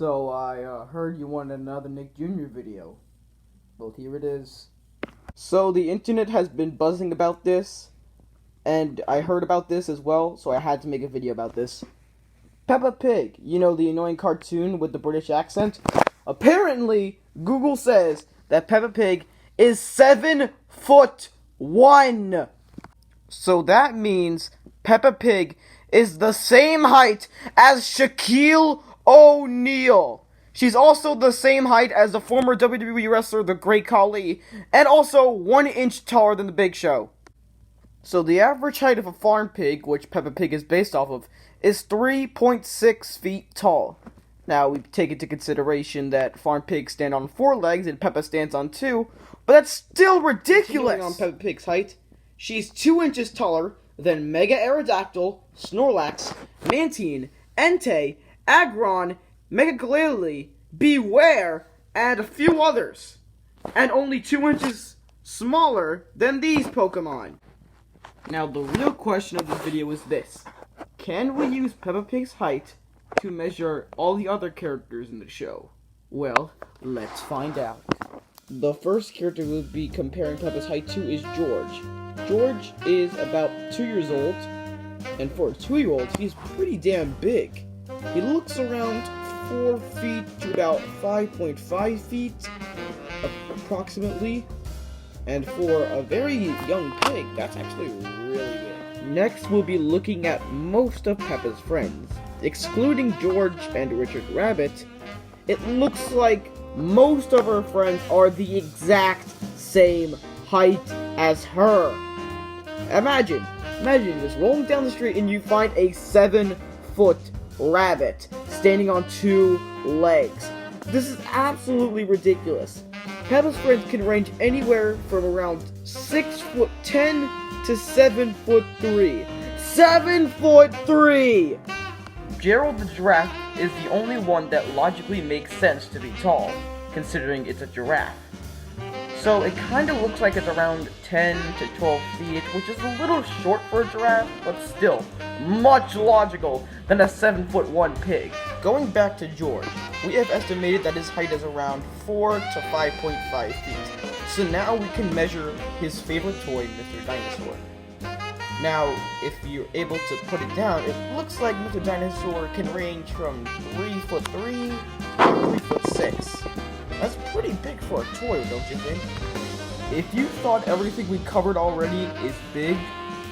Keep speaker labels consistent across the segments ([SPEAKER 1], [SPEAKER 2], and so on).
[SPEAKER 1] So I heard you wanted another Nick Jr. video. Well, here it is. So the internet has been buzzing about this, and I heard about this as well, so I had to make a video about this. Peppa Pig, you know, the annoying cartoon with the British accent? Apparently, Google says that Peppa Pig is 7'1". So that means Peppa Pig is the same height as Shaquille O'Neal. She's also the same height as the former WWE wrestler, the Great Khali, and also 1 inch taller than the Big Show. So the average height of a farm pig, which Peppa Pig is based off of, is 3.6 feet tall. Now, we take into consideration that farm pigs stand on 4 legs and Peppa stands on 2, but that's still ridiculous! Continuing on Peppa Pig's height, she's 2 inches taller than Mega Aerodactyl, Snorlax, Mantine, Entei, Aggron, Megagalili, Beware, and a few others. And only 2 inches smaller than these Pokemon. Now, the real question of this video is this. Can we use Peppa Pig's height to measure all the other characters in the show? Well, let's find out. The first character we'll be comparing Peppa's height to is George. George is about 2 years old, and for a 2-year-old, he's pretty damn big. He looks around 4 feet to about 5.5 feet, approximately. And for a very young pig, that's actually really big. Next, we'll be looking at most of Peppa's friends. Excluding George and Richard Rabbit, it looks like most of her friends are the exact same height as her. Imagine just rolling down the street and you find a 7-foot rabbit standing on 2 legs. This is absolutely ridiculous. Peppa's friends can range anywhere from around 6'10" to 7'3". 7'3". Gerald the giraffe is the only one that logically makes sense to be tall, considering it's a giraffe. So it kind of looks like it's around 10 to 12 feet, which is a little short for a giraffe, but still much logical than a 7'1" pig. Going back to George, we have estimated that his height is around 4 to 5.5 feet. So now we can measure his favorite toy, Mr. Dinosaur. Now, if you're able to put it down, it looks like Mr. Dinosaur can range from 3'3" to 3'6". That's pretty big for a toy, don't you think? If you thought everything we covered already is big,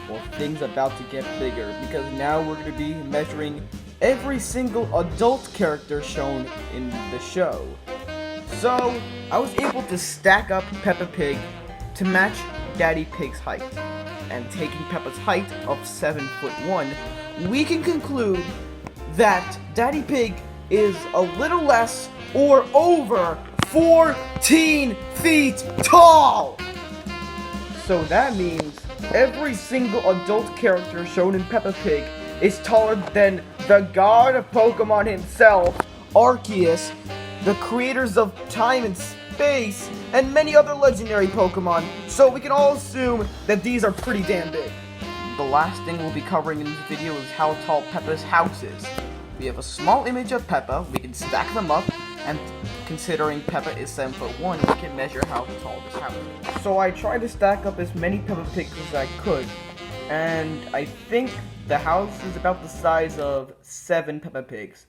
[SPEAKER 1] well, things about to get bigger, because now we're going to be measuring every single adult character shown in the show. So, I was able to stack up Peppa Pig to match Daddy Pig's height. And taking Peppa's height of 7'1", we can conclude that Daddy Pig is a little less or over 14 feet tall! So that means every single adult character shown in Peppa Pig is taller than the god of Pokemon himself, Arceus, the creators of time and space, and many other legendary Pokemon, so we can all assume that these are pretty damn big. The last thing we'll be covering in this video is how tall Peppa's house is. We have a small image of Peppa, we can stack them up, and considering Peppa is 7'1", we can measure how tall this house is. So I tried to stack up as many Peppa Pigs as I could, and I think the house is about the size of 7 Peppa Pigs.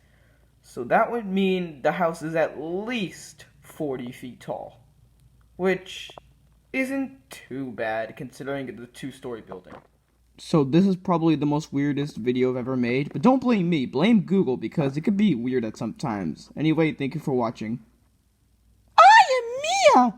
[SPEAKER 1] So that would mean the house is at least 40 feet tall. Which isn't too bad considering it's a 2-story building. So this is probably the most weirdest video I've ever made, but don't blame me, blame Google because it could be weird at some times. Anyway, thank you for watching. I am Mia!